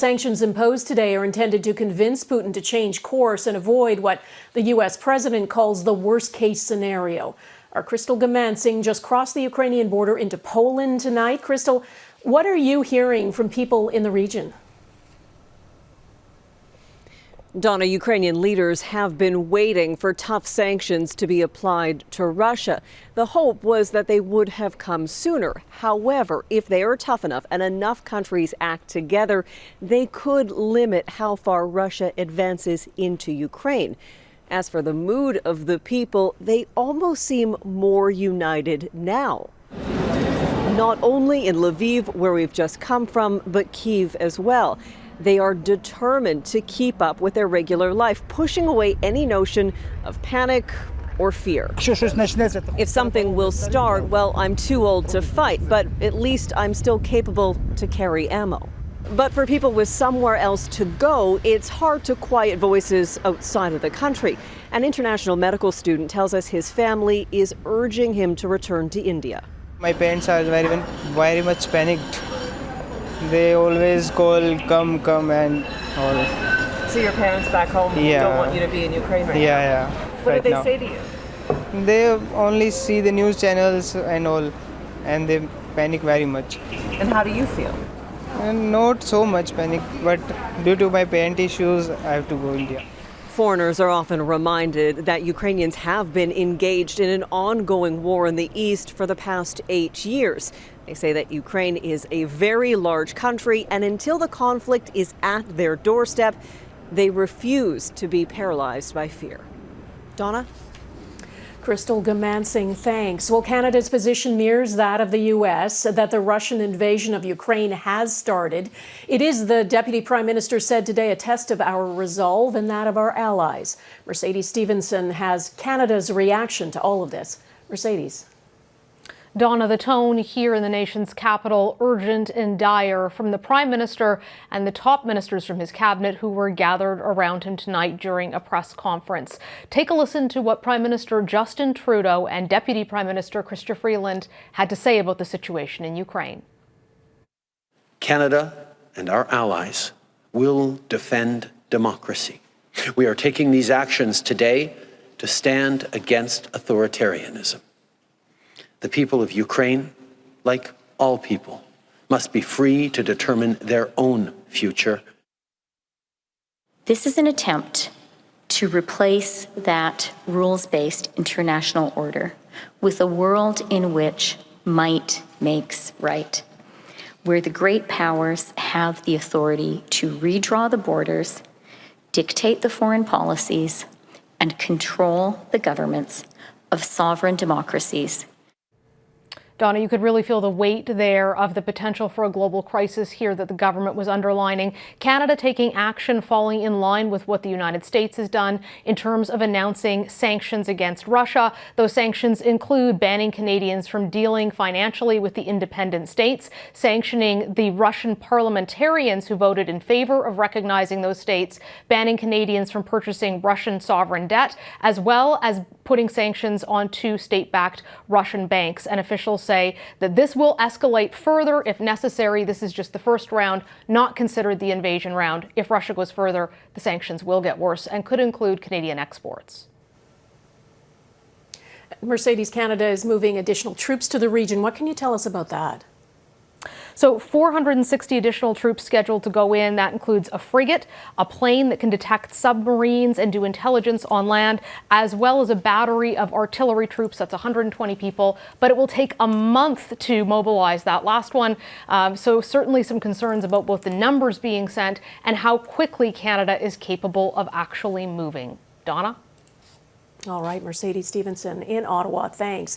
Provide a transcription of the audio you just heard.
Sanctions imposed today are intended to convince Putin to change course and avoid what the U.S. president calls the worst-case scenario. Our Crystal Goomansingh just crossed the Ukrainian border into Poland tonight. Crystal, what are you hearing from people in the region? Donna, Ukrainian leaders have been waiting for tough sanctions to be applied to Russia. The hope was that they would have come sooner. However, if they are tough enough and enough countries act together, they could limit how far Russia advances into Ukraine. As for the mood of the people, they almost seem more united now. Not only in Lviv, where we've just come from, but Kyiv as well. They are determined to keep up with their regular life, pushing away any notion of panic or fear. If something will start, well, I'm too old to fight, but at least I'm still capable to carry ammo. But for people with somewhere else to go, it's hard to quiet voices outside of the country. An international medical student tells us his family is urging him to return to India. My parents are very much panicked. They always call, come, and all. So your parents back home don't want you to be in Ukraine right now? Yeah. What did they say to you? They only see the news channels and all, and they panic very much. And how do you feel? And not so much panic, but due to my parent issues, I have to go India. Foreigners are often reminded that Ukrainians have been engaged in an ongoing war in the east for the past 8 years. They say that Ukraine is a very large country, and until the conflict is at their doorstep, they refuse to be paralyzed by fear. Donna? Crystal Goomansingh, thanks. Well, Canada's position mirrors that of the U.S., that the Russian invasion of Ukraine has started. It is, the Deputy Prime Minister said today, a test of our resolve and that of our allies. Mercedes Stephenson has Canada's reaction to all of this. Mercedes. Donna, the tone here in the nation's capital, urgent and dire, from the Prime Minister and the top ministers from his cabinet who were gathered around him tonight during a press conference. Take a listen to what Prime Minister Justin Trudeau and Deputy Prime Minister Chrystia Freeland had to say about the situation in Ukraine. Canada and our allies will defend democracy. We are taking these actions today to stand against authoritarianism. The people of Ukraine, like all people, must be free to determine their own future. This is an attempt to replace that rules-based international order with a world in which might makes right, where the great powers have the authority to redraw the borders, dictate the foreign policies, and control the governments of sovereign democracies. Donna, you could really feel the weight there of the potential for a global crisis here that the government was underlining. Canada taking action falling in line with what the United States has done in terms of announcing sanctions against Russia. Those sanctions include banning Canadians from dealing financially with the independent states, sanctioning the Russian parliamentarians who voted in favor of recognizing those states, banning Canadians from purchasing Russian sovereign debt, as well as putting sanctions on 2 state-backed Russian banks. And officials say that this will escalate further if necessary. This is just the first round, not considered the invasion round. If Russia goes further, the sanctions will get worse and could include Canadian exports. Mercedes, Canada is moving additional troops to the region. What can you tell us about that? So 460 additional troops scheduled to go in. That includes a frigate, a plane that can detect submarines and do intelligence on land, as well as a battery of artillery troops. That's 120 people, but it will take a month to mobilize that last one. So certainly some concerns about both the numbers being sent and how quickly Canada is capable of actually moving. Donna? All right, Mercedes Stephenson in Ottawa, thanks.